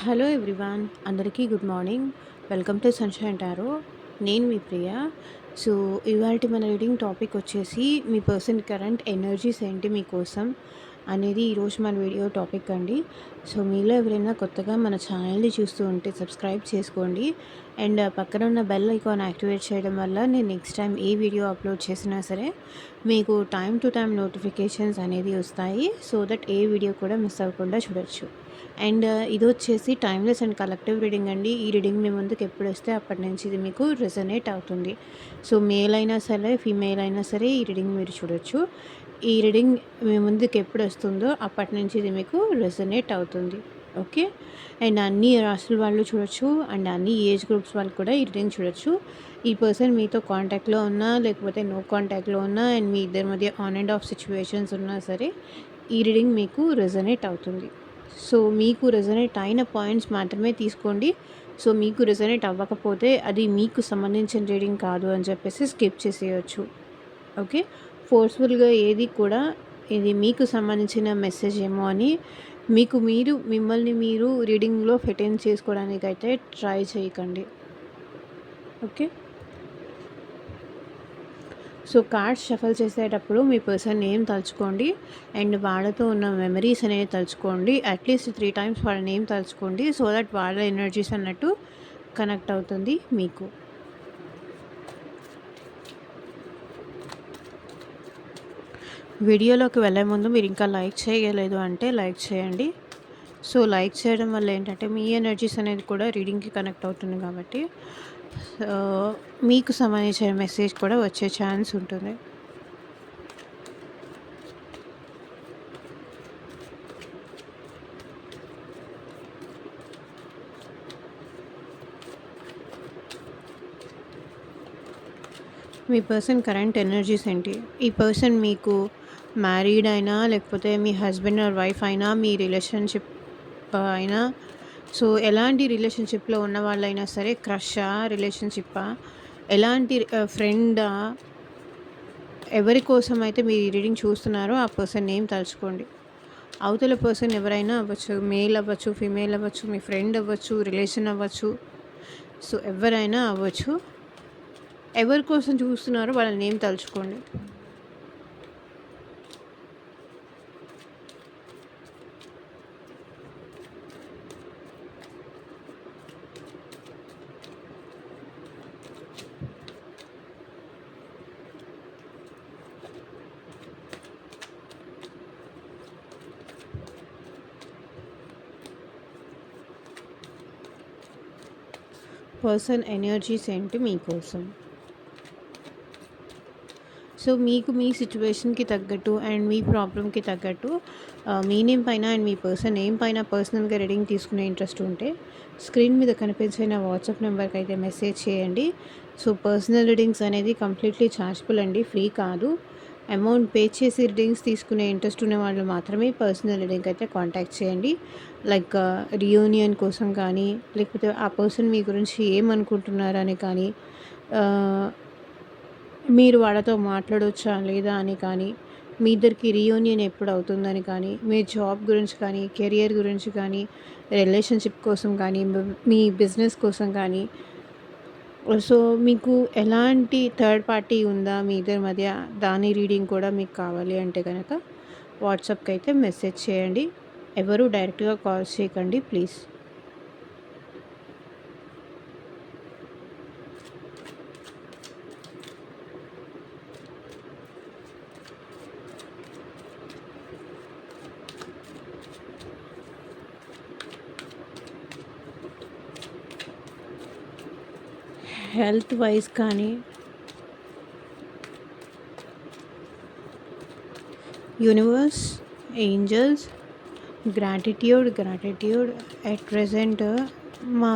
Hello everyone, అందరికీ good morning. Welcome to sunshine tarot. నేను మీ ప్రియ. So, ఇవాల్టి మన రీడింగ్ టాపిక్ వచ్చేసి మీ పర్సన్ కరెంట్ ఎనర్జీస్ ఏంటి మీకోసం అనేది ఈరోజు మన వీడియో టాపిక్ అండి. సో, మీలో ఎవరైనా కొత్తగా మన ఛానల్ని చూస్తూ ఉంటే సబ్స్క్రైబ్ చేసుకోండి. అండ్ పక్కన ఉన్న బెల్ ఐకాన్ యాక్టివేట్ చేయడం వల్ల నేను నెక్స్ట్ టైం ఏ వీడియో అప్లోడ్ చేసినా సరే మీకు టైం టు టైం నోటిఫికేషన్స్ అనేది వస్తాయి. సో దట్ ఏ వీడియో కూడా మిస్ అవ్వకుండా చూడొచ్చు. అండ్ ఇదొచ్చేసి టైమ్‌లెస్ అండ్ కలెక్టివ్ రీడింగ్ అండి. ఈ రీడింగ్ మీ ముందుకు ఎప్పుడొస్తే అప్పటి నుంచి ఇది మీకు రెజొనేట్ అవుతుంది. సో, మేల్ అయినా సరే, ఫీమేల్ అయినా సరే ఈ రీడింగ్ మీరు చూడొచ్చు. ఈ రీడింగ్ మీ ముందుకు ఎప్పుడొస్తుందో అప్పటి నుంచి ఇది మీకు రెజొనేట్ అవుతుంది. ఓకే. అండ్ అన్ని రాసుల వాళ్ళు చూడొచ్చు. అండ్ అన్ని ఏజ్ గ్రూప్స్ వాళ్ళు కూడా ఈ రీడింగ్ చూడొచ్చు. ఈ పర్సన్ మీతో కాంటాక్ట్‌లో ఉన్నా, లేకపోతే నో కాంటాక్ట్‌లో ఉన్నా, అండ్ మీ ఇద్దరి మధ్య ఆన్ అండ్ ఆఫ్ సిట్యుయేషన్స్ ఉన్నా సరే ఈ రీడింగ్ మీకు రెజొనేట్ అవుతుంది. సో, మీకు రెజొనేట్ అయిన పాయింట్స్ మాత్రమే తీసుకోండి. సో, మీకు రెజొనేట్ అవ్వకపోతే అది మీకు సంబంధించిన రీడింగ్ కాదు అని చెప్పేసి స్కిప్ చేసేయొచ్చు. ఓకే. ఫోర్స్‌ఫుల్‌గా ఏది కూడా ఇది మీకు సంబంధించిన మెసేజ్ ఏమో అని మిమ్మల్ని మీరు రీడింగ్‌లో ఫిట్ చేసుకోవడానికైతే ట్రై చేయకండి. ఓకే. సో, కార్డ్స్ షఫల్ చేసేటప్పుడు మీ పర్సన్ నేమ్ తలుచుకోండి. అండ్ వాళ్ళతో ఉన్న మెమరీస్ అనేవి తలుచుకోండి. అట్లీస్ట్ 3 టైమ్స్ వాళ్ళ నేమ్ తలుచుకోండి. సో దట్ వాళ్ళ ఎనర్జీస్ అన్నట్టు కనెక్ట్ అవుతుంది మీకు. వీడియోలోకి వెళ్ళే ముందు మీరు ఇంకా లైక్ చేయలేదు అంటే లైక్ చేయండి. సో, లైక్ చేయడం వల్ల ఏంటంటే మీ ఎనర్జీస్ అనేది కూడా రీడింగ్‌కి కనెక్ట్ అవుతుంది కాబట్టి మీకు సంబంధించిన మెసేజ్ కూడా వచ్చే ఛాన్స్ ఉంటుంది. మీ పర్సన్ కరెంట్ ఎనర్జీస్ ఏంటి? ఈ పర్సన్ మీకు మ్యారీడ్ అయినా, లేకపోతే మీ హస్బెండ్ ఆర్ వైఫ్ అయినా, మీ రిలేషన్‌షిప్ అయినా, సో ఎలాంటి రిలేషన్‌షిప్‌లో ఉన్న వాళ్ళైనా సరే, క్రషా? రిలేషన్‌షిప్పా? ఎలాంటి ఫ్రెండా? ఎవరి కోసం అయితే మీరు ఈ రీడింగ్ చూస్తున్నారో ఆ పర్సన్ నేమ్ తలుచుకోండి. అవతల పర్సన్ ఎవరైనా అవ్వచ్చు. మేల్ అవ్వచ్చు, ఫీమేల్ అవ్వచ్చు, మీ ఫ్రెండ్ అవ్వచ్చు, రిలేషన్ అవ్వచ్చు. సో, ఎవరైనా అవ్వచ్చు. ఎవరి కోసం చూస్తున్నారో వాళ్ళ నేమ్ తలుచుకోండి. పర్సన్ ఎనర్జీస్ ఏంటి మీకోసం? సో, మీకు మీ సిట్యుయేషన్‌కి తగ్గట్టు అండ్ మీ ప్రాబ్లమ్‌కి తగ్గట్టు మీ నేమ్ పైన అండ్ మీ పర్సన్ నేమ్ పైన పర్సనల్‌గా రీడింగ్ తీసుకునే ఇంట్రెస్ట్ ఉంటే స్క్రీన్ మీద కనిపించే నా వాట్సాప్ నెంబర్కి అయితే మెసేజ్ చేయండి. సో, పర్సనల్ రీడింగ్స్ అనేది కంప్లీట్లీ ఛార్జబుల్ అండి, ఫ్రీ కాదు. అమౌంట్ పే చేసి రీడింగ్స్ తీసుకునే ఇంట్రెస్ట్ ఉన్న వాళ్ళు మాత్రమే పర్సనల్ రీడింగ్ అయితే కాంటాక్ట్ చేయండి. లైక్ రియూనియన్ కోసం కానీ, లేకపోతే ఆ పర్సన్ మీ గురించి ఏమనుకుంటున్నారని కానీ, మీరు వాళ్ళతో మాట్లాడొచ్చా లేదా అని కానీ, మీ ఇద్దరికి రీయూనియన్ ఎప్పుడు అవుతుందని కానీ, మీ జాబ్ గురించి కానీ, కెరియర్ గురించి కానీ, రిలేషన్షిప్ కోసం కానీ, మీ బిజినెస్ కోసం కానీ, సో మీకు ఎలాంటి థర్డ్ పార్టీ ఉందా మీ ఇద్దరి మధ్య, దాని రీడింగ్ కూడా మీకు కావాలి అంటే కనుక వాట్సాప్కి అయితే మెసేజ్ చేయండి. ఎవరు డైరెక్ట్గా కాల్ చేయకండి ప్లీజ్. హెల్త్ వైజ్ కానీ, universe, angels, gratitude at present మా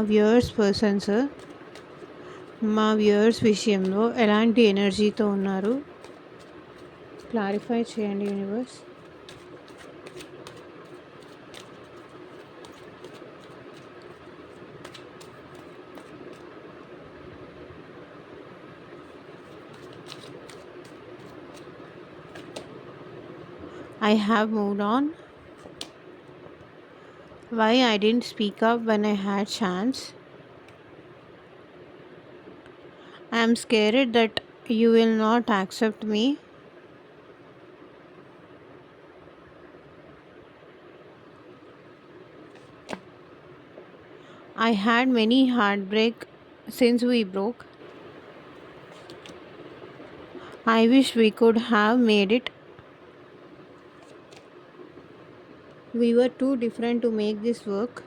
వ్యూయర్స్ విషయంలో ఎలాంటి ఎనర్జీతో ఉన్నారు క్లారిఫై చేయండి universe. I have moved on. Why I didn't speak up when I had chance? I am scared that you will not accept me. I had many heartbreak since we broke. I wish we could have made it. We were too different to make this work.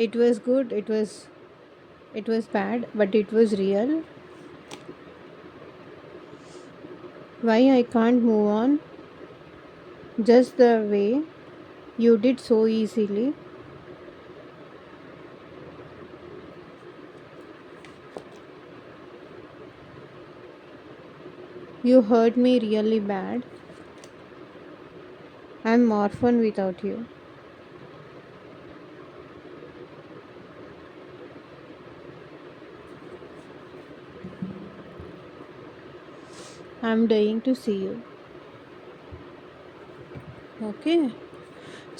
It was good, it was bad, but it was real. Why I can't move on just the way you did so easily. You hurt me really bad. I'm orphan without you. I'm dying to see you. Okay.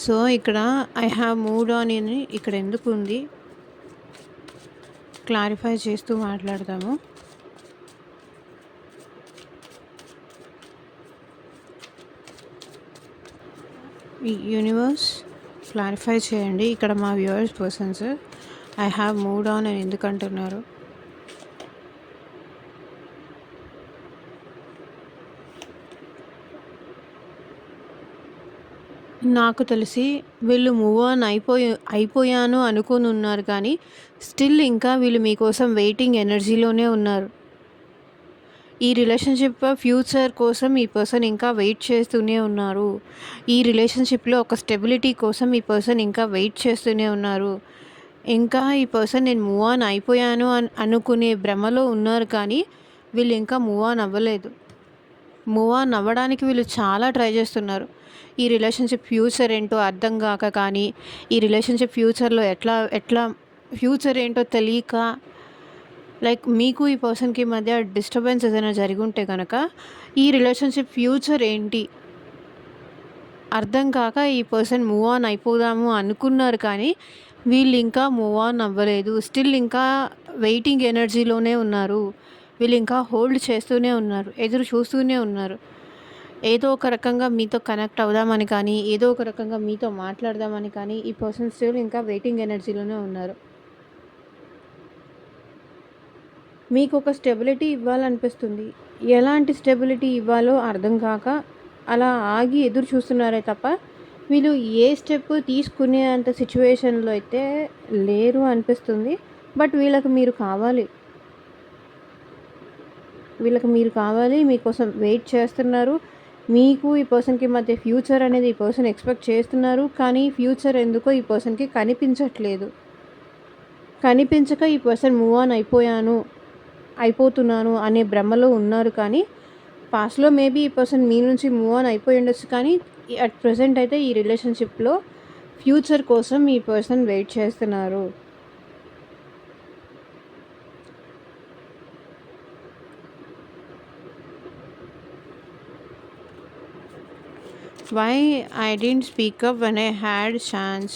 So, ఇక్కడ I have moved on అని ఇక్కడ ఎందుకుంది? Clarify చేస్తూ మాట్లాడదాము. ఈ universe clarify చేయండి. ఇక్కడ మా viewers persons I have moved on అని ఎందుకు అంటున్నారు? నాకు తెలిసి వీళ్ళు మూవ్ ఆన్ అయిపోయాను అనుకోని ఉన్నారు, కానీ స్టిల్ ఇంకా వీళ్ళు మీకోసం వెయిటింగ్ ఎనర్జీలోనే ఉన్నారు. ఈ రిలేషన్షిప్ ఫ్యూచర్ కోసం ఈ పర్సన్ ఇంకా వెయిట్ చేస్తూనే ఉన్నారు. ఈ రిలేషన్షిప్లో ఒక స్టెబిలిటీ కోసం ఈ పర్సన్ ఇంకా వెయిట్ చేస్తూనే ఉన్నారు. ఇంకా ఈ పర్సన్ నేను మూవ్ ఆన్ అయిపోయాను అనుకునే భ్రమలో ఉన్నారు, కానీ వీళ్ళు ఇంకా మూవ్ ఆన్ అవ్వలేదు. మూవ్ ఆన్ అవ్వడానికి వీళ్ళు చాలా ట్రై చేస్తున్నారు. ఈ రిలేషన్షిప్ ఫ్యూచర్ ఏంటో అర్థం కాక, కానీ ఈ రిలేషన్షిప్ ఫ్యూచర్లో ఎట్లా ఎట్లా ఫ్యూచర్ ఏంటో తెలియక, లైక్ మీకు ఈ పర్సన్కి మధ్య డిస్టర్బెన్స్ ఏదైనా జరిగి ఉంటే కనుక ఈ రిలేషన్షిప్ ఫ్యూచర్ ఏంటి అర్థం కాక ఈ పర్సన్ మూవ్ ఆన్ అయిపోదాము అనుకున్నారు, కానీ వీళ్ళు ఇంకా మూవ్ ఆన్ అవ్వలేదు. స్టిల్ ఇంకా వెయిటింగ్ ఎనర్జీలోనే ఉన్నారు. వీళ్ళు ఇంకా హోల్డ్ చేస్తూనే ఉన్నారు, ఎదురు చూస్తూనే ఉన్నారు. ఏదో ఒక రకంగా మీతో కనెక్ట్ అవుదామని కానీ, ఏదో ఒక రకంగా మీతో మాట్లాడదామని కానీ ఈ పర్సన్ స్టిల్ ఇంకా వెయిటింగ్ ఎనర్జీలోనే ఉన్నారు. మీకు ఒక స్టెబిలిటీ ఇవ్వాలనిపిస్తుంది. ఎలాంటి స్టెబిలిటీ ఇవ్వాలో అర్థం కాక అలా ఆగి ఎదురు చూస్తున్నారే తప్ప వీళ్ళు ఏ స్టెప్ తీసుకునే అంత సిచ్యువేషన్లో అయితే లేరు అనిపిస్తుంది. బట్ వీళ్ళకి మీరు కావాలి. మీకోసం వెయిట్ చేస్తున్నారు. మీకు ఈ పర్సన్కి మధ్య ఫ్యూచర్ అనేది ఈ పర్సన్ ఎక్స్పెక్ట్ చేస్తున్నారు, కానీ ఫ్యూచర్ ఎందుకో ఈ పర్సన్కి కనిపించట్లేదు. కనిపించక ఈ పర్సన్ మూవ్ ఆన్ అయిపోతున్నాను అనే భ్రమలో ఉన్నారు, కానీ పాస్ట్లో మేబీ ఈ పర్సన్ మీ నుంచి మూవ్ ఆన్ అయిపోయి ఉండొచ్చు, కానీ అట్ ప్రజెంట్ అయితే ఈ రిలేషన్షిప్లో ఫ్యూచర్ కోసం ఈ పర్సన్ వెయిట్ చేస్తున్నారు. Why I didn't speak up when I had chance?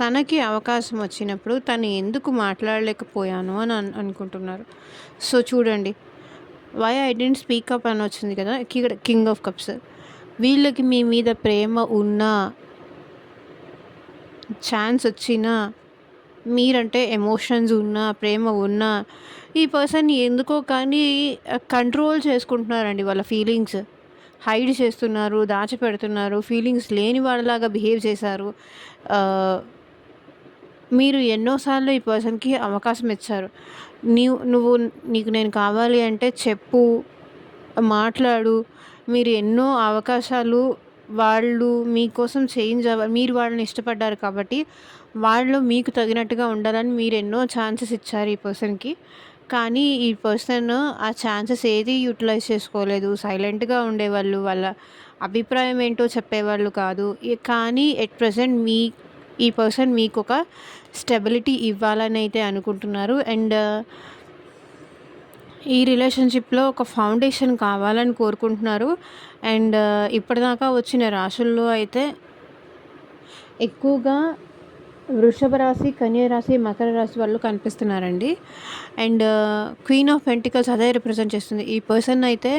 తనకి అవకాశం వచ్చినప్పుడు తను ఎందుకు మాట్లాడలేకపోయాను అని అనుకుంటున్నారు. సో చూడండి, why I didn't speak up అని వచ్చింది కదా, ఇక్కడ కింగ్ ఆఫ్ కప్స్. వీళ్ళకి మీ మీద ప్రేమ ఉన్నా, ఛాన్స్ వచ్చినా, మీరంటే ఎమోషన్స్ ఉన్నా, ప్రేమ ఉన్నా, ఈ పర్సన్ ఎందుకో కానీ కంట్రోల్ చేసుకుంటున్నారండి. వాళ్ళ ఫీలింగ్స్ హైడ్ చేస్తున్నారు, దాచిపెడుతున్నారు, ఫీలింగ్స్ లేని వాళ్ళలాగా బిహేవ్ చేశారు. మీరు ఎన్నోసార్లు ఈ పర్సన్కి అవకాశం ఇచ్చారు. నీకు నేను కావాలి అంటే చెప్పు, మాట్లాడు. మీరు ఎన్నో అవకాశాలు, వాళ్ళు మీకోసం చేంజ్ మీరు వాళ్ళని ఇష్టపడ్డారు కాబట్టి వాళ్ళు మీకు తగినట్టుగా ఉండాలని మీరు ఎన్నో ఛాన్సెస్ ఇచ్చారు ఈ పర్సన్కి. కానీ ఈ పర్సన్ ఆ ఛాన్సెస్ ఏది యూటిలైజ్ చేసుకోలేదు. సైలెంట్గా ఉండేవాళ్ళు, వాళ్ళ అభిప్రాయం ఏంటో చెప్పేవాళ్ళు కాదు. కానీ ఎట్ ప్రజెంట్ ఈ పర్సన్ మీకొక స్టెబిలిటీ ఇవ్వాలని అయితే అనుకుంటున్నారు. అండ్ ఈ రిలేషన్‌షిప్‌లో ఒక ఫౌండేషన్ కావాలని కోరుకుంటున్నారు. అండ్ ఇప్పటిదాకా వచ్చిన రాశుల్లో అయితే ఎక్కువగా వృషభ రాశి, కన్య రాశి, మకర రాశి వాళ్ళు కనిపిస్తున్నారండి. అండ్ క్వీన్ ఆఫ్ పెంటికల్స్ అదే రిప్రజెంట్ చేస్తుంది. ఈ పర్సన్ అయితే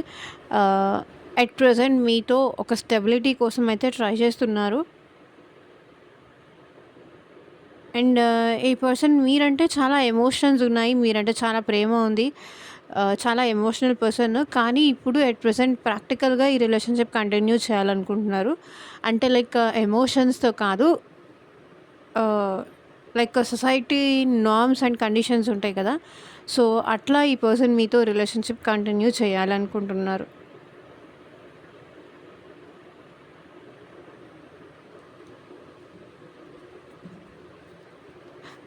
అట్ ప్రెజెంట్ మీతో ఒక స్టెబిలిటీ కోసం అయితే ట్రై చేస్తున్నారు. అండ్ ఈ పర్సన్ మీరంటే చాలా ఎమోషన్స్ ఉన్నాయి. మీరంటే చాలా ప్రేమ ఉంది. చాలా ఎమోషనల్ పర్సన్. కానీ ఇప్పుడు అట్ ప్రెజెంట్ ప్రాక్టికల్‌గా ఈ రిలేషన్‌షిప్ కంటిన్యూ చేయాలనుకుంటున్నారు. అంటే లైక్ ఎమోషన్స్‌తో కాదు. Ah, like society norms and conditions ఉంటాయి కదా! సో, అట్లా ఈ పర్సన్ మీతో రిలేషన్‌షిప్ కంటిన్యూ చేయాలనుకుంటున్నారు.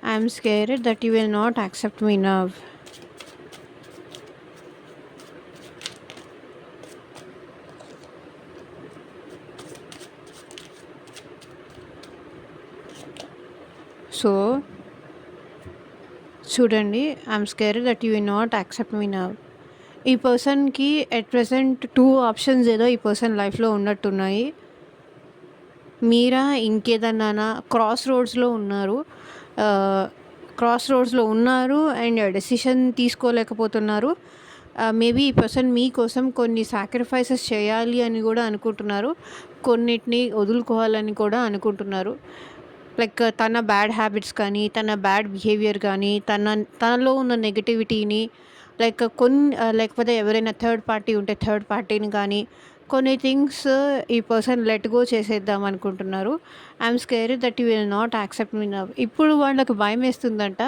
I am scared that you will not accept me now. So, చూడండి, I am scared that you will not accept me now. ఈ పర్సన్‌కి అట్ ప్రెజెంట్ 2 ఆప్షన్స్ ఏదో ఈ పర్సన్ లైఫ్‌లో ఉన్నట్టున్నాయి. మీరా ఇంకేదన్నానా క్రాస్ రోడ్స్‌లో ఉన్నారు. క్రాస్ రోడ్స్‌లో ఉన్నారు అండ్ డెసిషన్ తీసుకోలేకపోతున్నారు. మేబీ ఈ పర్సన్ మీకోసం కొన్ని సాక్రిఫైసెస్ చేయాలి అని కూడా అనుకుంటున్నారు. కొన్నిటిని వదులుకోవాలని కూడా అనుకుంటున్నారు. లైక్ తన బ్యాడ్ హ్యాబిట్స్ కానీ, తన బ్యాడ్ బిహేవియర్ కానీ, తనలో ఉన్న నెగటివిటీని లైక్ లేకపోతే ఎవరైనా థర్డ్ పార్టీ ఉంటే థర్డ్ పార్టీని కానీ, కొన్ని థింగ్స్ ఈ పర్సన్ లెట్ గో చేసేద్దాం అనుకుంటున్నారు. I'm scared that you will not accept me now. ఇప్పుడు వాళ్ళకి భయమేస్తుందంట.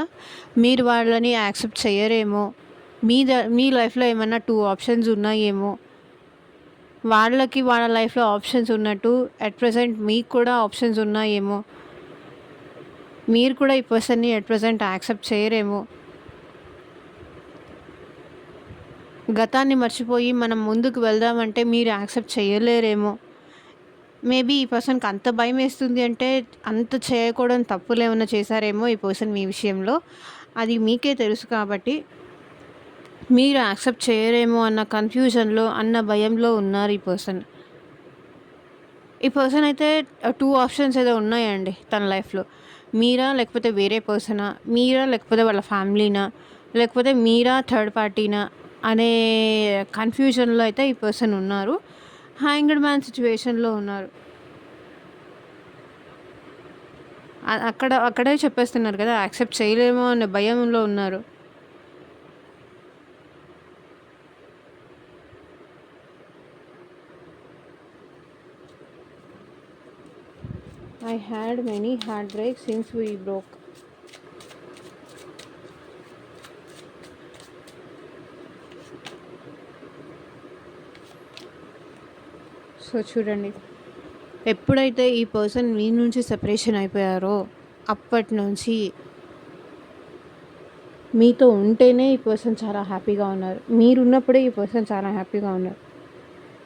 మీరు వాళ్ళని యాక్సెప్ట్ చెయ్యరేమో. మీ లైఫ్‌లో ఏమన్నా 2 ఆప్షన్స్ ఉన్నాయేమో. వాళ్ళకి వాళ్ళ లైఫ్‌లో ఆప్షన్స్ ఉన్నట్టు అట్ ప్రెజెంట్ మీకు కూడా ఆప్షన్స్ ఉన్నాయేమో. మీరు కూడా ఈ పర్సన్‌ని అట్ ప్రెజెంట్ యాక్సెప్ట్ చేయరేమో. గతాన్ని మర్చిపోయి మనం ముందుకు వెళ్దామంటే మీరు యాక్సెప్ట్ చేయలేరేమో. మేబీ ఈ పర్సన్‌కి అంత భయమేస్తుంది అంటే అంత చేయకూడని తప్పులేమన్నా చేశారేమో ఈ పర్సన్ మీ విషయంలో. అది మీకే తెలుసు కాబట్టి మీరు యాక్సెప్ట్ చేయరేమో అన్న కన్‌ఫ్యూజన్‌లో, అన్న భయంలో ఉన్నారు ఈ పర్సన్. ఈ పర్సన్ అయితే 2 ఆప్షన్స్ ఏదో ఉన్నాయండి తన లైఫ్‌లో. మీరా లేకపోతే వేరే పర్సనా? మీరా లేకపోతే వాళ్ళ ఫ్యామిలీనా? లేకపోతే మీరా థర్డ్ పార్టీనా? అనే కన్‌ఫ్యూజన్‌లో అయితే ఈ పర్సన్ ఉన్నారు. హ్యాంగ్డ్ మ్యాన్ సిట్యుయేషన్‌లో ఉన్నారు. అక్కడే చెప్పేస్తున్నారు కదా! యాక్సెప్ట్ చేయలేమో అనే భయంలో ఉన్నారు. I had many heartbreaks since we broke. So చూడండి, ఎప్పుడైతే ఈ పర్సన్ మీ నుంచి సెపరేషన్ అయిపోయారో అప్పటి నుంచి మీతో ఉంటేనే ఈ పర్సన్ చాలా హ్యాపీగా ఉన్నారు. మీరున్నప్పుడే ఈ పర్సన్ చాలా హ్యాపీగా ఉన్నారు.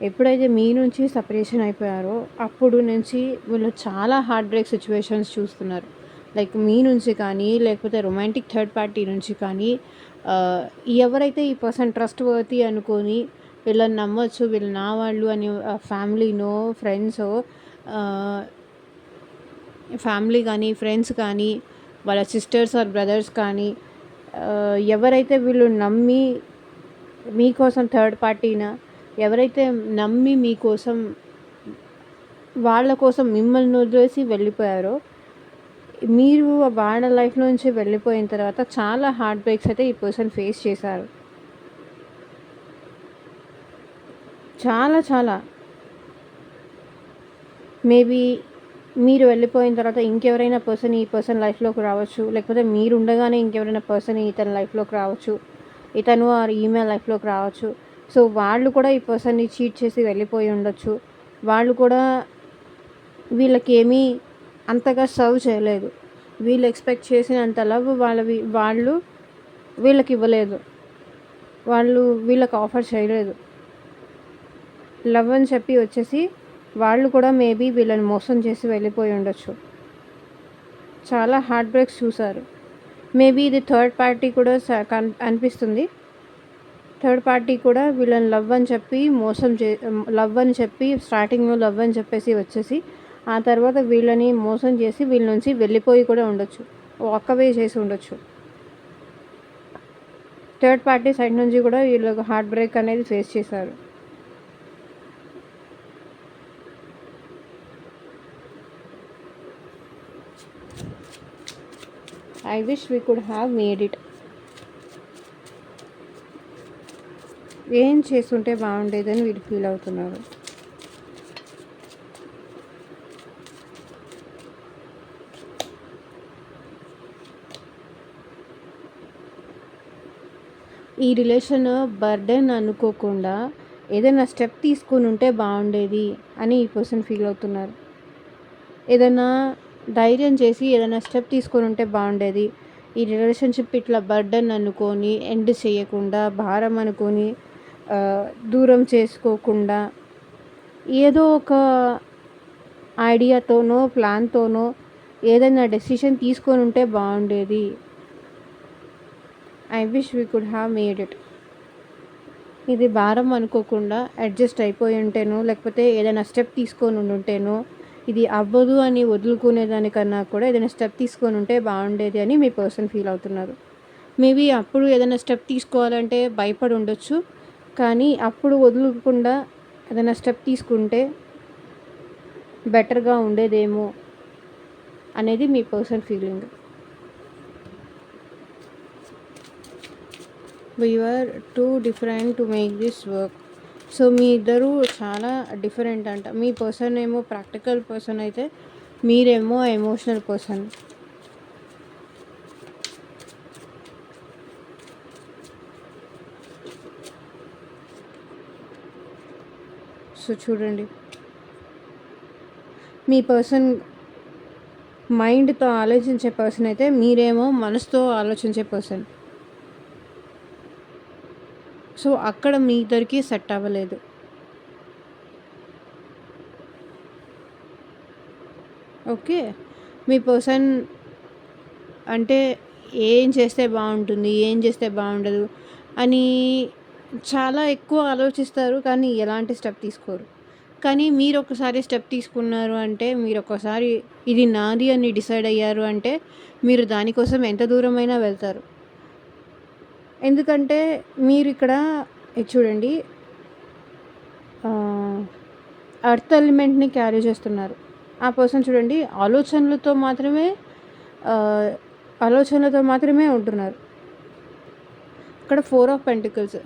ఎప్పుడైతే మీ నుంచి సెపరేషన్ అయిపోయారో అప్పుడు నుంచి వీళ్ళు చాలా హార్ట్ బ్రేక్ సిచ్యువేషన్స్ చూస్తున్నారు. లైక్ మీ నుంచి కానీ, లేకపోతే రొమాంటిక్ థర్డ్ పార్టీ నుంచి కానీ, ఎవరైతే ఈ పర్సన్ ట్రస్ట్ వర్తీ అనుకొని వీళ్ళని నమ్మొచ్చు, వీళ్ళు నా వాళ్ళు అని ఫ్యామిలీనో, ఫ్యామిలీ కానీ, ఫ్రెండ్స్ కానీ, వాళ్ళ సిస్టర్స్ ఆర్ బ్రదర్స్ కానీ, ఎవరైతే వీళ్ళు నమ్మి మీకోసం థర్డ్ పార్టీనా, ఎవరైతే నమ్మి మీకోసం వాళ్ళ కోసం మిమ్మల్ని వదిలేసి వెళ్ళిపోయారో, మీరు వాళ్ళ లైఫ్‌లో నుంచి వెళ్ళిపోయిన తర్వాత చాలా హార్ట్ బ్రేక్స్ అయితే ఈ పర్సన్ ఫేస్ చేశారు. చాలా. మేబీ మీరు వెళ్ళిపోయిన తర్వాత ఇంకెవరైనా పర్సన్ ఈ పర్సన్ లైఫ్‌లోకి రావచ్చు. లేకపోతే మీరు ఉండగానే ఇంకెవరైనా పర్సన్ ఇతని లైఫ్‌లోకి రావచ్చు. ఇతను ఆర్ ఈమె లైఫ్‌లోకి రావచ్చు. సో, వాళ్ళు కూడా ఈ పర్సన్‌ని చీట్ చేసి వెళ్ళిపోయి ఉండొచ్చు. వాళ్ళు కూడా వీళ్ళకేమీ అంతగా సర్వ్ చేయలేదు. వీళ్ళు ఎక్స్‌పెక్ట్ చేసినంత లవ్ వాళ్ళు వీళ్ళకి ఇవ్వలేదు. వాళ్ళు వీళ్ళకి ఆఫర్ చేయలేదు. లవ్ అని చెప్పి వచ్చేసి వాళ్ళు కూడా మేబీ వీళ్ళని మోసం చేసి వెళ్ళిపోయి ఉండొచ్చు. చాలా హార్ట్ బ్రేక్స్ చూసారు. మేబీ ఇది థర్డ్ పార్టీ కూడా అనిపిస్తుంది. థర్డ్ పార్టీ కూడా వీళ్ళని లవ్ అని చెప్పి లవ్ అని చెప్పి స్టార్టింగ్‌లో లవ్ అని చెప్పేసి వచ్చేసి, ఆ తర్వాత వీళ్ళని మోసం చేసి వీళ్ళ నుంచి వెళ్ళిపోయి కూడా ఉండొచ్చు. వాక్ అవే చేసి ఉండొచ్చు. థర్డ్ పార్టీ సైడ్ నుంచి కూడా వీళ్ళకి హార్ట్ బ్రేక్ అనేది ఫేస్ చేశారు. I wish we could have made it. ఏం చేస్తుంటే బాగుండేదని వీళ్ళు ఫీల్ అవుతున్నారు. ఈ రిలేషన్ బర్డెన్ అనుకోకుండా ఏదైనా స్టెప్ తీసుకొని ఉంటే బాగుండేది అని ఈ పర్సన్ ఫీల్ అవుతున్నారు. ఏదైనా ధైర్యం చేసి ఏదైనా స్టెప్ తీసుకొని ఉంటే బాగుండేది. ఈ రిలేషన్షిప్ ఇట్లా బర్డెన్ అనుకొని ఎండ్ చేయకుండా, భారం అనుకొని దూరం చేసుకోకుండా ఏదో ఒక ఐడియాతోనో ప్లాన్తోనో ఏదైనా డెసిషన్ తీసుకొని ఉంటే బాగుండేది. I wish we could have made it. ఇది భారం అనుకోకుండా అడ్జస్ట్ అయిపోయి ఉంటేనో, లేకపోతే ఏదైనా స్టెప్ తీసుకొని ఉంటేనో, ఇది అవ్వదు అని వదులుకునే దానికన్నా కూడా ఏదైనా స్టెప్ తీసుకొని ఉంటే బాగుండేది అని మీ పర్సన్ ఫీల్ అవుతున్నారు. మేబీ అప్పుడు ఏదైనా స్టెప్ తీసుకోవాలంటే భయపడి ఉండొచ్చు, కానీ అప్పుడు వదులుకుండా ఏదైనా స్టెప్ తీసుకుంటే బెటర్గా ఉండేదేమో అనేది మీ person feeling. We are too different to make this work. So మీ ఇద్దరు చాలా డిఫరెంట్ అంట. మీ పర్సన్ ఏమో ప్రాక్టికల్ పర్సన్ అయితే మీరేమో ఎమోషనల్ పర్సన్. సో చూడండి, మీ పర్సన్ మైండ్తో ఆలోచించే పర్సన్ అయితే మీరేమో మనసుతో ఆలోచించే పర్సన్. సో అక్కడ మీ ఇద్దరికి సెట్ అవ్వలేదు. ఓకే, మీ పర్సన్ అంటే ఏం చేస్తే బాగుంటుంది, ఏం చేస్తే బాగుండదు అని చాలా ఎక్కువ ఆలోచిస్తారు, కానీ ఎలాంటి స్టెప్ తీసుకోరు. కానీ మీరు ఒకసారి స్టెప్ తీసుకున్నారు అంటే, మీరు ఒకసారి ఇది నాది అని డిసైడ్ అయ్యారు అంటే, మీరు దానికోసం ఎంత దూరమైనా వెళ్తారు. ఎందుకంటే మీరు ఇక్కడ చూడండి, అర్త్ ఎలిమెంట్ని క్యారీ చేస్తున్నారు. ఆ పర్సన్ చూడండి ఆలోచనలతో మాత్రమే ఉంటున్నారు. ఇక్కడ 4 ఆఫ్ పెంటికల్స్.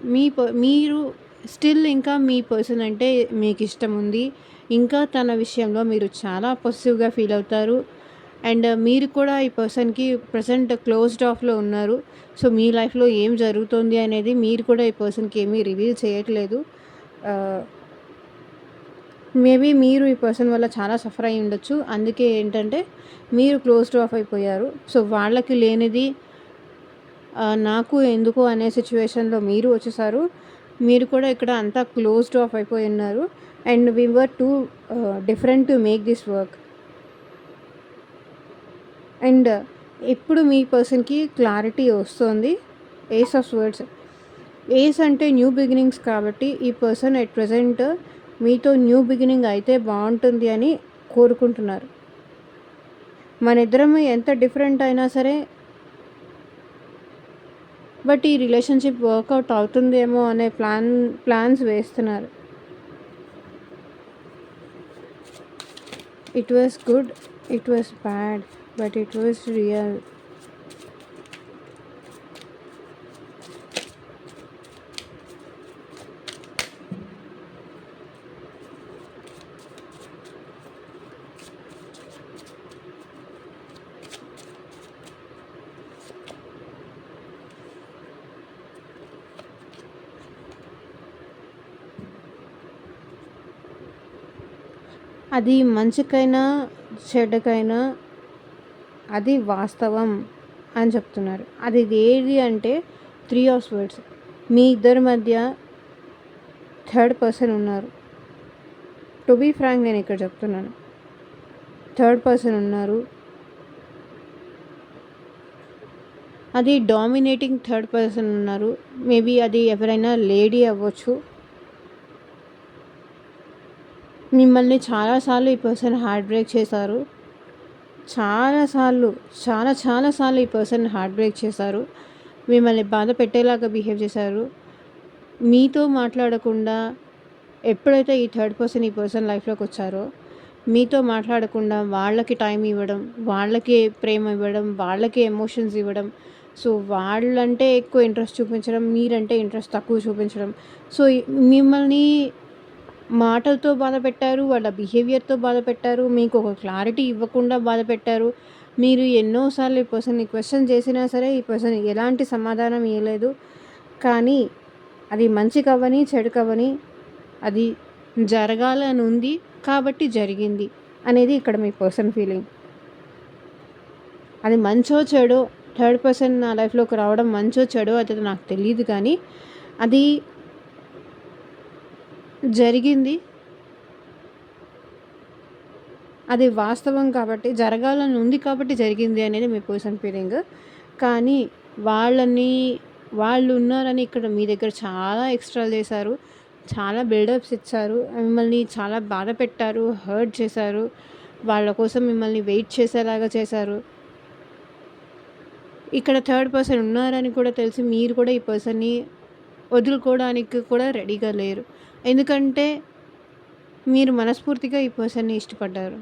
మీరు స్టిల్ ఇంకా మీ పర్సన్ అంటే మీకు ఇష్టం ఉంది. ఇంకా తన విషయంలో మీరు చాలా పొసెసివ్గా ఫీల్ అవుతారు. అండ్ మీరు కూడా ఈ పర్సన్కి ప్రజెంట్ క్లోజ్డ్ ఆఫ్లో ఉన్నారు. సో మీ లైఫ్లో ఏం జరుగుతుంది అనేది మీరు కూడా ఈ పర్సన్కి ఏమీ రివీల్ చేయట్లేదు. మేబీ మీరు ఈ పర్సన్ వల్ల చాలా సఫర్ అయి ఉండొచ్చు. అందుకే ఏంటంటే మీరు క్లోజ్డ్ ఆఫ్ అయిపోయారు. సో వాళ్ళకి లేనిది నాకు ఎందుకు అనే సిచ్యువేషన్లో మీరు వచ్చేసారు. మీరు కూడా ఇక్కడ అంతా క్లోజ్డ్ ఆఫ్ అయిపోయి ఉన్నారు. And we were two different to make this work. And ఇప్పుడు మీ పర్సన్కి క్లారిటీ వస్తుంది. Ace of swords. ఏస్ అంటే న్యూ బిగినింగ్స్ కాబట్టి ఈ పర్సన్ ఎట్ ప్రజెంట్ మీతో న్యూ బిగినింగ్ అయితే బాగుంటుంది అని కోరుకుంటున్నారు. మన ఇద్దరం ఎంత డిఫరెంట్ అయినా సరే, బట్ ఈ రిలేషన్షిప్ వర్కౌట్ అవుతుందేమో అనే ప్లాన్స్ వేస్తున్నారు. It was good, it was bad, but it was real. అది మంచికైనా చెడ్డకైనా అది వాస్తవం అని చెప్తున్నారు. అది ఏది అంటే 3 ఆఫ్ స్వర్డ్స్. మీ ఇద్దరి మధ్య థర్డ్ పర్సన్ ఉన్నారు. టు బీ ఫ్రాంక్ నేను ఇక్కడ చెప్తున్నాను, థర్డ్ పర్సన్ ఉన్నారు. అది డామినేటింగ్ థర్డ్ పర్సన్ ఉన్నారు. మేబీ అది ఎవరైనా లేడీ అవ్వచ్చు. మిమ్మల్ని చాలా సార్లు ఈ పర్సన్ హార్ట్ బ్రేక్ చేశారు. చాలా సార్లు, చాలా సార్లు ఈ పర్సన్ హార్ట్ బ్రేక్ చేశారు. మిమ్మల్ని బాధ పెట్టేలాగా బిహేవ్ చేశారు. మీతో మాట్లాడకుండా ఎప్పుడైతే ఈ థర్డ్ పర్సన్ ఈ పర్సన్ లైఫ్‌లోకి వచ్చారో, మీతో మాట్లాడకుండా వాళ్ళకి టైం ఇవ్వడం, వాళ్ళకి ప్రేమ ఇవ్వడం, వాళ్ళకి ఎమోషన్స్ ఇవ్వడం. సో, వాళ్ళంటే ఎక్కువ ఇంట్రెస్ట్ చూపించడం, మీరంటే ఇంట్రెస్ట్ తక్కువ చూపించడం. సో, మిమ్మల్ని మాటలతో బాధపెట్టారు, వాళ్ళ బిహేవియర్‌తో బాధపెట్టారు, మీకు ఒక క్లారిటీ ఇవ్వకుండా బాధపెట్టారు. మీరు ఎన్నో సార్లు ఈ పర్సన్‌ని క్వెషన్ చేసినా సరే, ఈ పర్సన్ ఎలాంటి సమాధానం ఇయ్యలేదు. కానీ అది మంచికవ్వని, చెడుకవ్వని అది జరగాలని ఉంది కాబట్టి జరిగింది అనేది ఇక్కడ మీ పర్సన్ ఫీలింగ్. అది మంచో చెడో, థర్డ్ పర్సన్ నా లైఫ్‌లోకి రావడం మంచో చెడో అది నాకు తెలీదు కానీ అది జరిగింది. అది వాస్తవం కాబట్టి, జరగాలని ఉంది కాబట్టి జరిగింది అనేది మీ పర్సన్ ఫీలింగ్. కానీ వాళ్ళు ఉన్నారని ఇక్కడ మీ దగ్గర చాలా ఎక్స్ట్రాలు చేశారు. చాలా బిల్డప్స్ ఇచ్చారు. మిమ్మల్ని చాలా బాధ పెట్టారు, హర్ట్ చేశారు. వాళ్ళ కోసం మిమ్మల్ని వెయిట్ చేసేలాగా చేశారు. ఇక్కడ థర్డ్ పర్సన్ ఉన్నారని కూడా తెలిసి మీరు కూడా ఈ పర్సన్‌ని వదులుకోవడానికి కూడా రెడీగా లేరు. ఎందుకంటే మీరు మనస్ఫూర్తిగా ఈ పర్సన్‌ని ఇష్టపడ్డారు.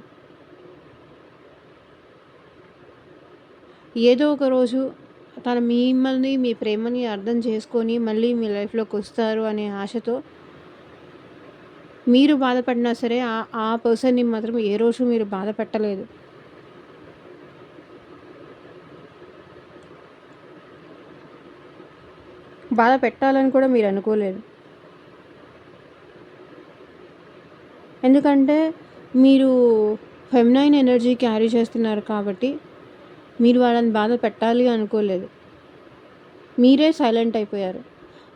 ఏదో ఒక రోజు తను మిమ్మల్ని, మీ ప్రేమని అర్థం చేసుకొని మళ్ళీ మీ లైఫ్‌లోకి వస్తారు అనే ఆశతో మీరు బాధపడినా సరే ఆ పర్సన్‌ని మాత్రం ఏ రోజు మీరు బాధ పెట్టలేదు. బాధ పెట్టాలని కూడా మీరు అనుకోలేదు. ఎందుకంటే మీరు ఫెమినైన్ ఎనర్జీ క్యారీ చేస్తున్నారు కాబట్టి మీరు వాళ్ళని బాధ పెట్టాలి అనుకోలేదు. మీరే సైలెంట్ అయిపోయారు.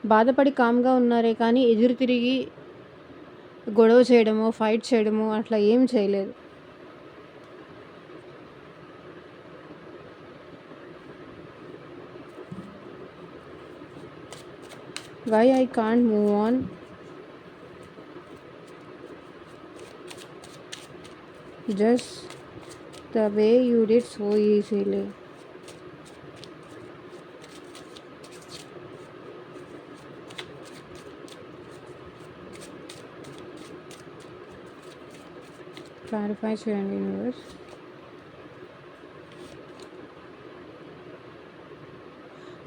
బాధపడి కామ్‌గా ఉన్నారే కానీ ఎదురు తిరిగి గొడవ చేయడమో, ఫైట్ చేయడమో అట్లా ఏం చేయలేదు. Why I can't move on? Just the way you did so easily. Clarify చేయండి యూనివర్స్.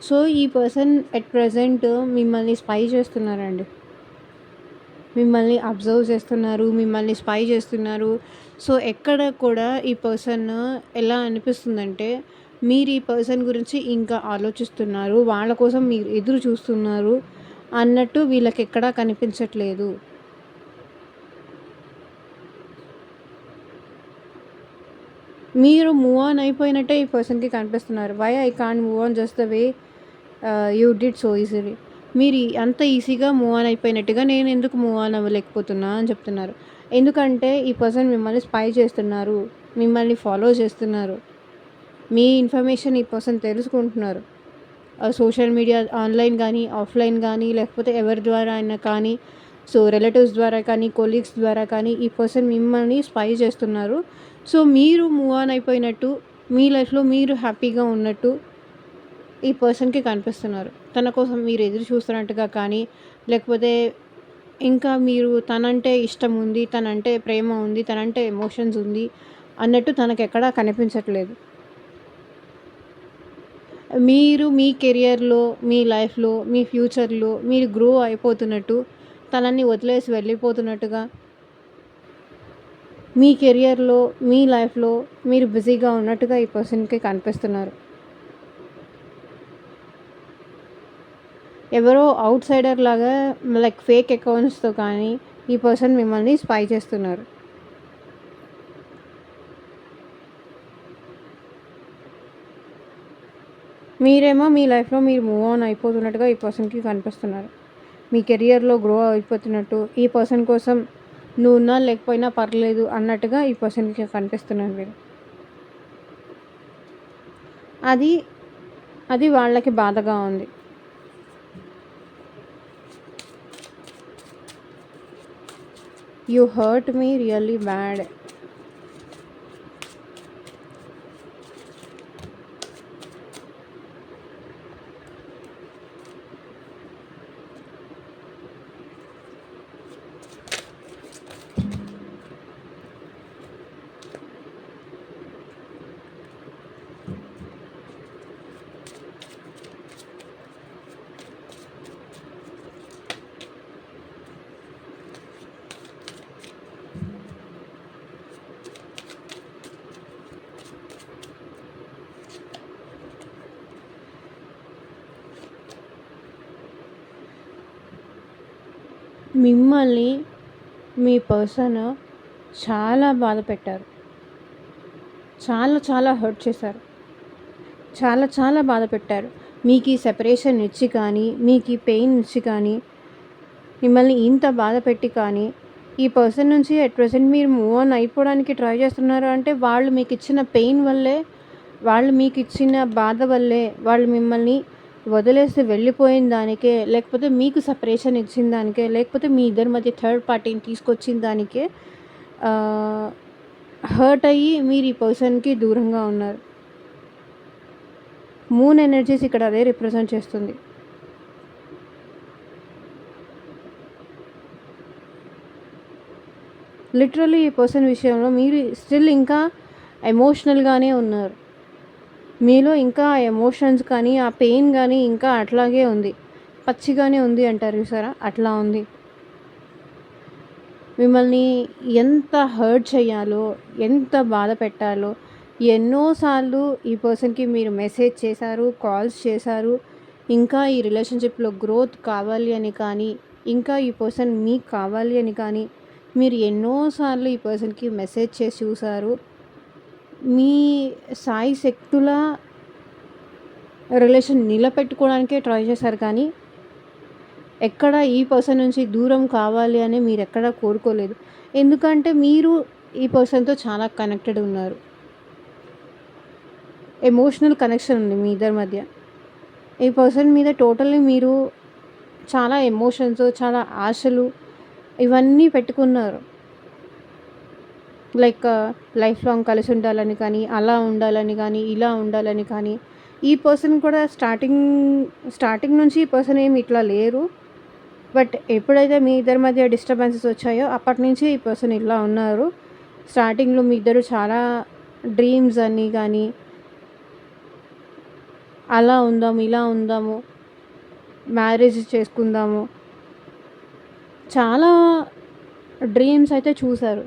సో, ఈ పర్సన్ ఎట్ ప్రెజెంట్ మిమ్మల్ని స్పై చేస్తున్నారండి. మిమ్మల్ని అబ్జర్వ్ చేస్తున్నారు, మిమ్మల్ని స్పై చేస్తున్నారు. సో, ఎక్కడ కూడా ఈ పర్సన్ ఎలా అనిపిస్తుందంటే, మీరు ఈ పర్సన్ గురించి ఇంకా ఆలోచిస్తున్నారు, వాళ్ళ కోసం మీరు ఎదురు చూస్తున్నారు అన్నట్టు వీళ్ళకెక్కడా కనిపించట్లేదు. మీరు మూవ్ ఆన్ అయిపోయినట్టే ఈ పర్సన్‌కి కనిపిస్తున్నారు. Why I can't move on just the way you did so easily. మీరు అంత ఈజీగా మూవ్ ఆన్ అయిపోయినట్టుగా నేను ఎందుకు మూవ్ ఆన్ అవ్వలేకపోతున్నా అని చెప్తున్నారు. ఎందుకంటే ఈ పర్సన్ మిమ్మల్ని స్పై చేస్తున్నారు, మిమ్మల్ని ఫాలో చేస్తున్నారు. మీ ఇన్ఫర్మేషన్ ఈ పర్సన్ తెలుసుకుంటున్నారు. సోషల్ మీడియా ఆన్లైన్ కానీ, ఆఫ్లైన్ కానీ, లేకపోతే ఎవరి ద్వారా అయినా కానీ, సో రిలేటివ్స్ ద్వారా కానీ, కొలీగ్స్ ద్వారా కానీ ఈ పర్సన్ మిమ్మల్ని స్పై చేస్తున్నారు. సో మీరు మూవ్ ఆన్ అయిపోయినట్టు, మీ లైఫ్‌లో మీరు హ్యాపీగా ఉన్నట్టు ఈ పర్సన్‌కి కనిపిస్తున్నారు. తన కోసం మీరు ఎదురు చూస్తున్నట్టుగా కానీ, లేకపోతే ఇంకా మీరు తనంటే ఇష్టం ఉంది, తనంటే ప్రేమ ఉంది, తనంటే ఎమోషన్స్ ఉంది అన్నట్టు తనకెక్కడా కనిపించట్లేదు. మీరు మీ కెరియర్‌లో, మీ లైఫ్‌లో, మీ ఫ్యూచర్‌లో మీరు గ్రో అయిపోతున్నట్టు, తనని వదిలేసి వెళ్ళిపోతున్నట్టుగా, మీ కెరియర్‌లో, మీ లైఫ్‌లో మీరు బిజీగా ఉన్నట్టుగా ఈ పర్సన్‌కి కనిపిస్తున్నారు. ఎవరో ఔట్‌సైడర్ లాగా లైక్ ఫేక్ అకౌంట్స్‌తో కానీ ఈ పర్సన్ మిమ్మల్ని స్పై చేస్తున్నారు. మీరేమో మీ లైఫ్‌లో మీరు మూవ్ ఆన్ అయిపోతున్నట్టుగా ఈ పర్సన్‌కి కనిపిస్తున్నారు. మీ కెరియర్‌లో గ్రో అయిపోతున్నట్టు, ఈ పర్సన్ కోసం నువ్వున్నా లేకపోయినా పర్లేదు అన్నట్టుగా ఈ పర్సన్‌కి కనిపిస్తున్నారు మీరు. అది అది వాళ్ళకి బాధగా ఉంది. You hurt me really bad. మిమ్మల్ని మీ పర్సన్ చాలా బాధ పెట్టారు. చాలా చాలా హర్ట్ చేశారు. చాలా చాలా బాధ పెట్టారు. మీకు ఈ సెపరేషన్ ఇచ్చి కానీ, మీకు ఈ పెయిన్ ఇచ్చి కానీ, మిమ్మల్ని ఇంత బాధ పెట్టి కానీ, ఈ పర్సన్ నుంచి అట్ ప్రెజెంట్ మీరు మూవ్ ఆన్ అయిపోవడానికి ట్రై చేస్తున్నారు అంటే వాళ్ళు మీకు ఇచ్చిన పెయిన్ వల్లే, వాళ్ళు మీకు ఇచ్చిన బాధ వల్లే, వాళ్ళు మిమ్మల్ని వదిలేసి వెళ్ళిపోయిన దానికే, లేకపోతే మీకు సెపరేషన్ ఇచ్చిన దానికే, లేకపోతే మీ ఇద్దరి మధ్య థర్డ్ పార్టీని తీసుకొచ్చిన దానికే హర్ట్ అయ్యి మీరు ఈ పర్సన్కి దూరంగా ఉన్నారు. మూన్ ఎనర్జీస్ ఇక్కడ అదే రిప్రజెంట్ చేస్తుంది. లిటరల్లీ ఈ పర్సన్ విషయంలో మీరు స్టిల్ ఇంకా ఎమోషనల్గానే ఉన్నారు. మీలో ఇంకా ఆ ఎమోషన్స్ కానీ, ఆ పెయిన్ కానీ ఇంకా అట్లాగే ఉంది. పచ్చిగానే ఉంది అంటారు చూసారా, అట్లా ఉంది. మిమ్మల్ని ఎంత హర్ట్ చేయాలో, ఎంత బాధ పెట్టాలో ఎన్నోసార్లు ఈ పర్సన్కి మీరు మెసేజ్ చేశారు, కాల్స్ చేశారు. ఇంకా ఈ రిలేషన్షిప్లో గ్రోత్ కావాలి అని కానీ, ఇంకా ఈ పర్సన్ మీకు కావాలి అని కానీ మీరు ఎన్నోసార్లు ఈ పర్సన్కి మెసేజ్ చేసి చూసారు. మీ సాయి శక్తుల రిలేషన్ నిలబెట్టుకోవడానికే ట్రై చేశారు కానీ ఎక్కడ ఈ పర్సన్ నుంచి దూరం కావాలి అని మీరు ఎక్కడా కోరుకోలేదు. ఎందుకంటే మీరు ఈ పర్సన్తో చాలా కనెక్టెడ్ ఉన్నారు. ఎమోషనల్ కనెక్షన్ ఉంది మీ ఇద్దరి మధ్య. ఈ పర్సన్ మీద టోటల్లీ మీరు చాలా ఎమోషన్స్, చాలా ఆశలు ఇవన్నీ పెట్టుకున్నారు. లైక్ లైఫ్ లాంగ్ కలిసి ఉండాలని కానీ, అలా ఉండాలని కానీ, ఇలా ఉండాలని కానీ. ఈ పర్సన్ కూడా స్టార్టింగ్ నుంచి ఈ పర్సన్ ఏమి ఇట్లా లేరు. బట్ ఎప్పుడైతే మీ ఇద్దరి మధ్య డిస్టర్బెన్సెస్ వచ్చాయో అప్పటి నుంచి ఈ పర్సన్ ఇలా ఉన్నారు. స్టార్టింగ్లో మీ ఇద్దరు చాలా డ్రీమ్స్ అని కానీ, అలా ఉందాము, ఇలా ఉందాము, మ్యారేజ్ చేసుకుందాము, చాలా డ్రీమ్స్ అయితే చూశారు.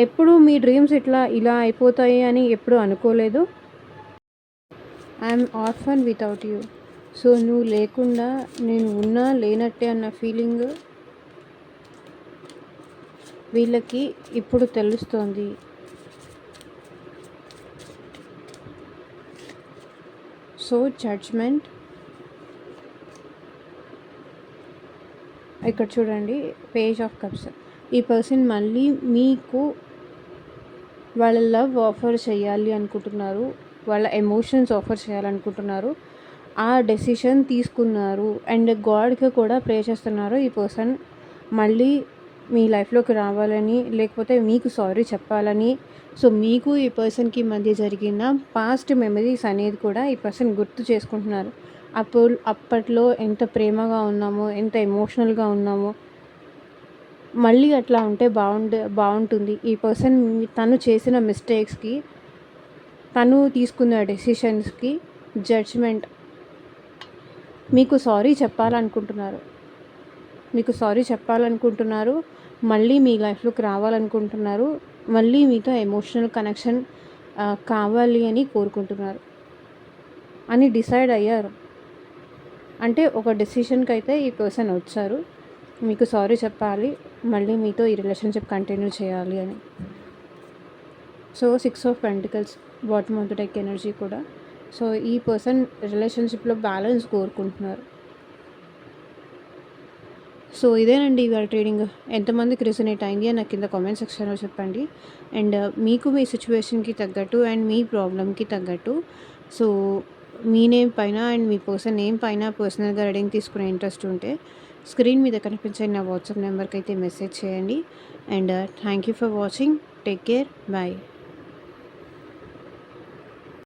ఎప్పుడు మీ డ్రీమ్స్ ఇలా అయిపోతాయి అని ఎప్పుడు అనుకోలేదు. I'm orphan without you. So నువ్వు లేకుండా నేను ఉన్నా లేనట్టే అన్న ఫీలింగ్ వీళ్ళకి ఇప్పుడు తెలుస్తోంది. సో జడ్జ్మెంట్ ఇక్కడ చూడండి, పేజ్ ఆఫ్ కప్స్. ఈ పర్సన్ మళ్ళీ మీకు వాళ్ళ లవ్ ఆఫర్ చేయాలి అనుకుంటున్నారు, వాళ్ళ ఎమోషన్స్ ఆఫర్ చేయాలనుకుంటున్నారు. ఆ డెసిషన్ తీసుకున్నారు అండ్ గాడ్కి కూడా ప్రే చేస్తున్నారు ఈ పర్సన్ మళ్ళీ మీ లైఫ్లోకి రావాలని, లేకపోతే మీకు సారీ చెప్పాలని. సో మీకు ఈ పర్సన్కి మధ్య జరిగిన పాస్ట్ మెమరీస్ అనేది కూడా ఈ పర్సన్ గుర్తు చేసుకుంటున్నారు. అప్పట్లో ఎంత ప్రేమగా ఉన్నామో, ఎంత ఎమోషనల్గా ఉన్నామో, మళ్ళీ అట్లా ఉంటే బాగుంటుంది. ఈ పర్సన్ తను చేసిన మిస్టేక్స్కి, తను తీసుకున్న డెసిషన్స్కి జడ్జ్మెంట్ మీకు సారీ చెప్పాలనుకుంటున్నారు. మళ్ళీ మీ లైఫ్లోకి రావాలనుకుంటున్నారు. మళ్ళీ మీతో ఎమోషనల్ కనెక్షన్ కావాలి అని కోరుకుంటున్నారు అని డిసైడ్ అయ్యారు. అంటే ఒక డెసిషన్కి అయితే ఈ పర్సన్ వచ్చారు, మీకు సారీ చెప్పాలి, మళ్ళీ మీతో ఈ రిలేషన్షిప్ కంటిన్యూ చేయాలి అని. So 6 of pentacles bottom of the deck energy కూడా. సో ఈ పర్సన్ రిలేషన్షిప్లో బ్యాలెన్స్ కోరుకుంటున్నారు. సో ఇదేనండి ఇవాళ ట్రేడింగ్. ఎంతమందికి రెసొనేట్ అయింది అని నాకు కింద కామెంట్ సెక్షన్‌లో చెప్పండి. అండ్ మీకు మీ సిట్యుయేషన్‌కి తగ్గట్టు అండ్ మీ ప్రాబ్లమ్‌కి తగ్గట్టు సో మీ నేమ్ పైన అండ్ మీ పర్సన్ నేమ్ పైన పర్సనల్‌గా రీడింగ్ తీసుకునే ఇంట్రెస్ట్ ఉంటే స్క్రీన్ మీద కనిపించే నా వాట్సాప్ నెంబర్‌కైతే మెసేజ్ చేయండి. And thank you for watching. Take care. Bye.